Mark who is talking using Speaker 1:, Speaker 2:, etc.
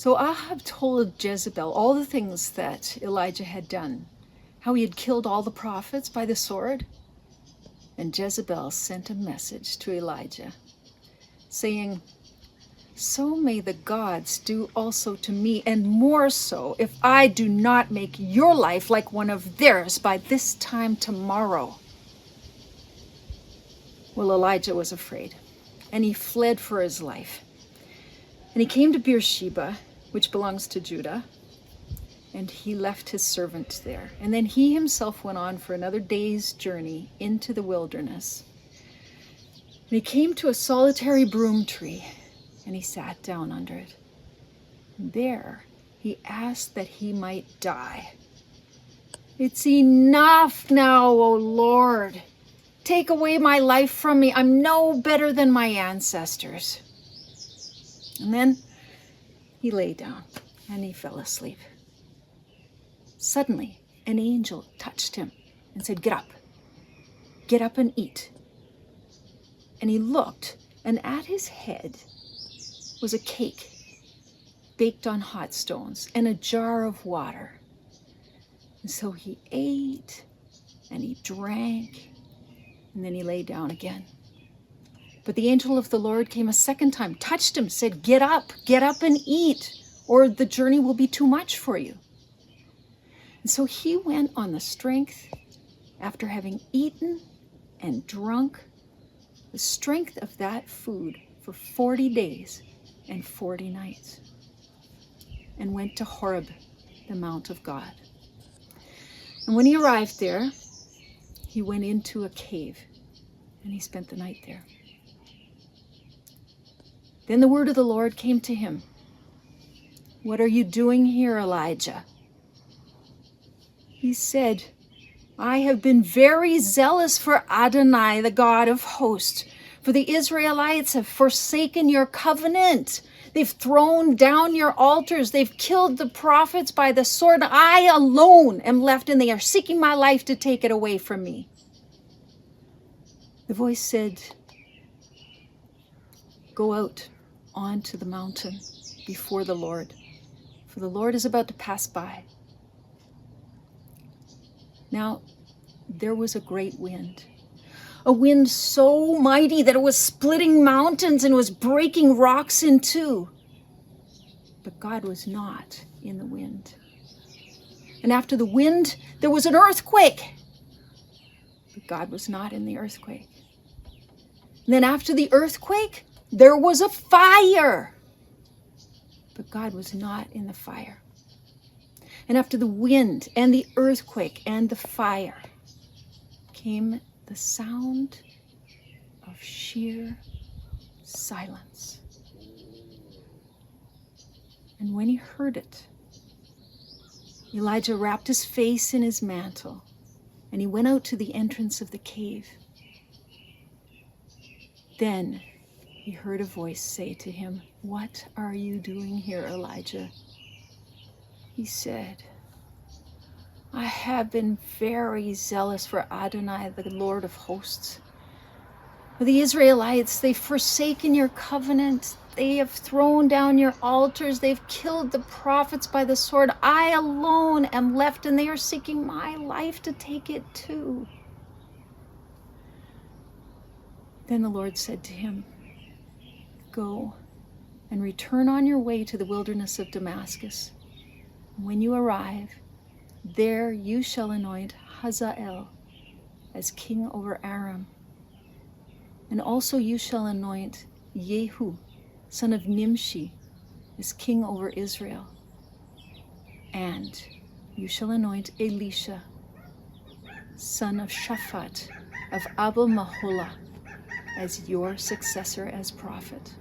Speaker 1: So Ahab told Jezebel all the things that Elijah had done, how he had killed all the prophets by the sword. And Jezebel sent a message to Elijah, saying, "So may the gods do also to me, and more so, if I do not make your life like one of theirs by this time tomorrow." Well, Elijah was afraid, and he fled for his life. And he came to Beersheba, which belongs to Judah, and he left his servant there. And then he himself went on for another day's journey into the wilderness. And he came to a solitary broom tree, and he sat down under it. And there he asked that he might die. "It's enough now, O Lord. Take away my life from me. I'm no better than my ancestors." And then he lay down and he fell asleep. Suddenly, an angel touched him and said, Get up and eat." And he looked, and at his head was a cake baked on hot stones and a jar of water. And so he ate and he drank, and then he lay down again. But the angel of the Lord came a second time, touched him, said, Get up and eat, or the journey will be too much for you." And so he went on the strength, after having eaten and drunk, the strength of that food for 40 days and 40 nights, and went to Horeb, the Mount of God. And when he arrived there, he went into a cave, and he spent the night there. Then the word of the Lord came to him. "What are you doing here, Elijah?" He said, "I have been very zealous for Adonai, the God of hosts, for the Israelites have forsaken your covenant. They've thrown down your altars. They've killed the prophets by the sword. I alone am left, and they are seeking my life to take it away from me." The voice said, "Go out onto the mountain before the Lord, for the Lord is about to pass by." Now, there was a great wind, a wind so mighty that it was splitting mountains and was breaking rocks in two. But God was not in the wind. And after the wind, there was an earthquake. But God was not in the earthquake. And then after the earthquake, there was a fire. But God was not in the fire. And after the wind and the earthquake and the fire came the sound of sheer silence. And when he heard it, Elijah wrapped his face in his mantle, and he went out to the entrance of the cave. Then he heard a voice say to him, "What are you doing here, Elijah?" He said, "I have been very zealous for Adonai, the Lord of hosts. For the Israelites, they've forsaken your covenant. They have thrown down your altars. They've killed the prophets by the sword. I alone am left, and they are seeking my life to take it too." Then the Lord said to him, "Go and return on your way to the wilderness of Damascus. When you arrive, there you shall anoint Hazael as king over Aram. And also you shall anoint Jehu, son of Nimshi, as king over Israel. And you shall anoint Elisha, son of Shaphat, of Abel Maholah, as your successor as prophet."